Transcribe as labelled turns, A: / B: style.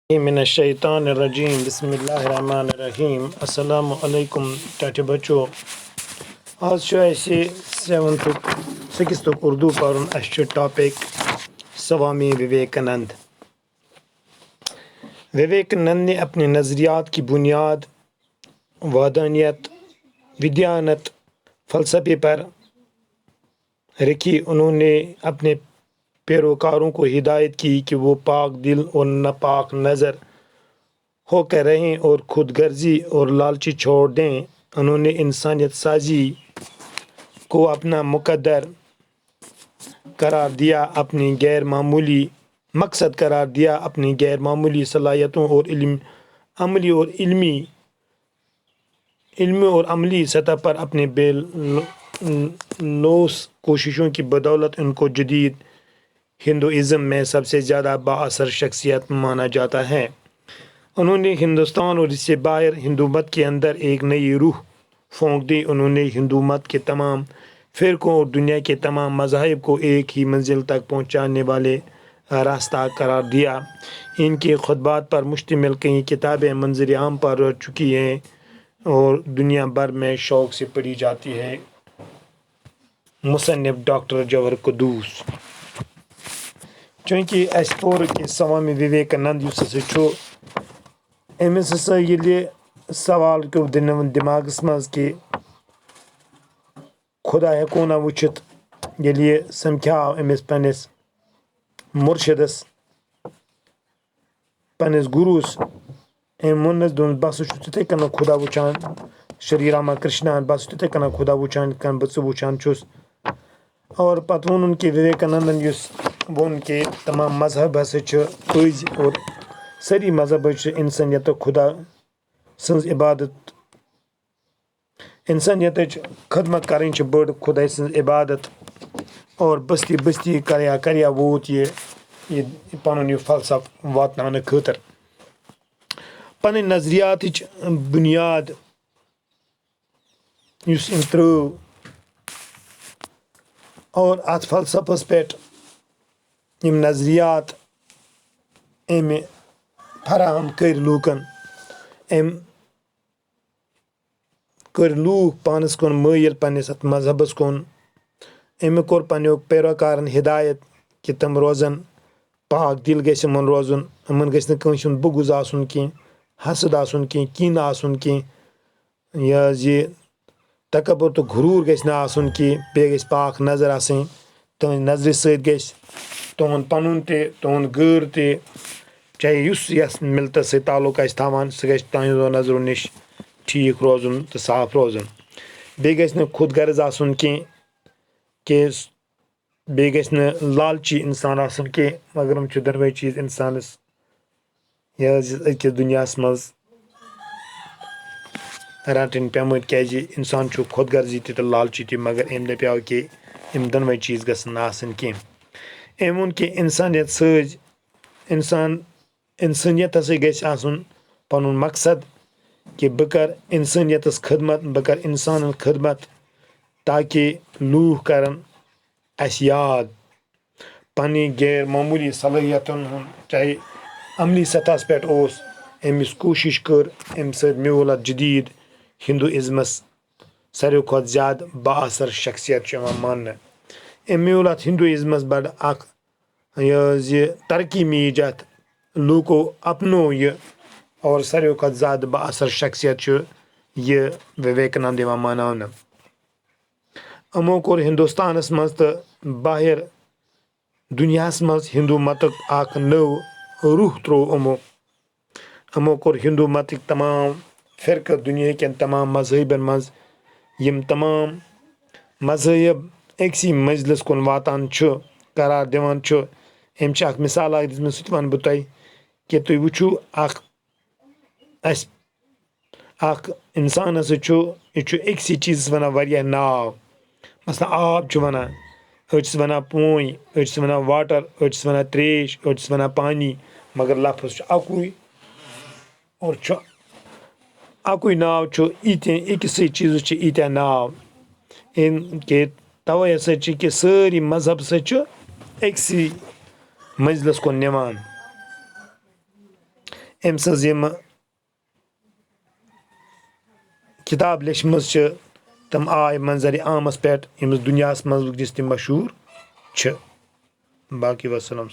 A: من الشیطان الرجیم بسم اللہ الرحمن الرحیم السلام علیکم ٹاٹے بچو آج اَسہِ 6th اردو پرُن اَسہِ چھُ ٹاپِک سوامیوویکانند विवेकानंद ने अपने नज़रियात की बुनियाद वादानियत विद्यानत फ़लसफ़े पर रखी। उन्होंने अपने पैरोकारों को हिदायत की कि वो पाक दिल और नापाक नज़र होकर रहें और खुद गर्जी और लालची छोड़ दें। उन्होंने इंसानियत साजी को अपना मुकद्दर करार दिया, अपनी गैर मामूली मकसद करार दिया, अपनी गैर मामूली सलाहियतों और अमली और अमली सतह पर अपने बेलौस कोशिशों की बदौलत उनको जदीद हिंदुइज़्म में सबसे ज़्यादा बाअसर शख्सियत माना जाता है। उन्होंने हिंदुस्तान और इससे बाहर हिंदू मत के अंदर एक नई रूह फूंक दी। उन्होंने हिंदू मत के तमाम फ़िरक़ों और दुनिया के तमाम मज़ाहिब को एक ही मंजिल तक पहुँचाने वाले रास्ता करार दिया। इनके खुतबात पर मुश्तमिल कई किताबें मंज़र आम पर रह चुकी हैं और दुनिया भर में शौक़ से पढ़ी जाती है। मुसन्निफ़ डॉक्टर जवाहर कुद्दूस चूँकि अस पोर कि स्वामी विवेकानंद अमिस हसा ये सवाल क्यों दिमागस मज कि खुदा हेको ना वुचित ये समख्याव अमिस पन्निस मुर्शिदस पन्निस गुरुस वोनस दोन बस तिथे कन खुदा वुचान श्री रामा कृष्णा बस तिथे कन खुदा वुचान कन बस वुचान छुस और पत वोन कि विवेकानंदन वोन के तमाम मजहब हसा पज और सारी मजहब इंसानियत खुदा सज इबादत इंसानियत खदमत करें बड़ खुदा सज इबादत और बस्ती बस्ती कर वोत ये पन यह फलसफ वातन खतर पन नजरियात बुनियाद त्रो और अत फलसफस पे नजरियात अमि फराहम कर लूकन कर लूक पानस कुन मायल पन्निस अत मजहबस कुन अमि कोर पन्यो पैरोकारन हिदायत कि तम रोजन पाक दिल गस यमन रोजन यमन गस न कंस हुंद बुगुज आसुन कि हसद आसुन कि कीन आसुन कि ये तकबर तो घरूर गस न आसुन कि बे गस पाक नजर आसनी तुहद नजर सत गस तुहद पनुन ते तुहद गर ते चाहे यस मिलत सत ताल्लुक थावान सह गस तुहदो नजरों निश ठीक रोजन तो साफ रोजन बे गस न खुद गर्ज आसुन कि बे गस न लालची इंसान आसुन कि मगर हम दरवे चीज इंसानस अकिस दुनिया मज रटन पेमत क्या इंसान खुद गर्जी तो लालची तो मगर अम दपाव कि यम दनवे चीज गसन आसन कह अम वोन कि इंसानियत सज इंसानियत हसा गस आसुन पनुन मकसद कि बह कर इंसानियतस खदमत बह कर इंसानन खदमत ताकि लूख करन अस याद पन्नी गैर मामूली सलाहियतन चाहे अमली सतहस पे अमिस कोशिश कर अम सत म्यूल अत जदीद हिंदुइज़्मस सारे खुद ज़्यादा बाअसर शख्सियत मान अम म्यूल अत हिंदुइज़्मस बड़ तरक्की मीज अत लूको अपनो यह और सारे खुद ज़्यादा बाअसर शख्सियत यह विवेकानंद माना अमो कोर हिंदुस्तानस मज तो बाहर दुनियास मज हिंदू मतक नव रूह त्रो अमो कोर हिंदू मतक तमाम फ़िरक दुनिया के तमाम मजहबन मज यम तमाम मजहब अक्सी मजलिस कुन वातान करार दिवान अम मिसाल दिन सह वन बह तुह कि तुम वुचु इंसान हसा यह अक्सी चीज़ वन वारिया नाव मसलन आब वनान अड़स वनान पोई अड़स वनान वाटर अड़स वनान त्रेश अड़स वनान पानी मगर लफ्ज़ अकुई और अकुई नाव अकिस चीज़ ईत्या नाव कि तवे हसा कि सारी मजहब हसा अक्सी मंजिलस कुन निवान أمۍ سٕنٛز یِمہٕ کِتاب لیچھمٕژ چھِ تِم آے منظرِ عامس پٮ۪ٹھ یِم دُنیاہس منٛز وٕنکیٚس تہِ مشہوٗر چھِ باقٕے وسلام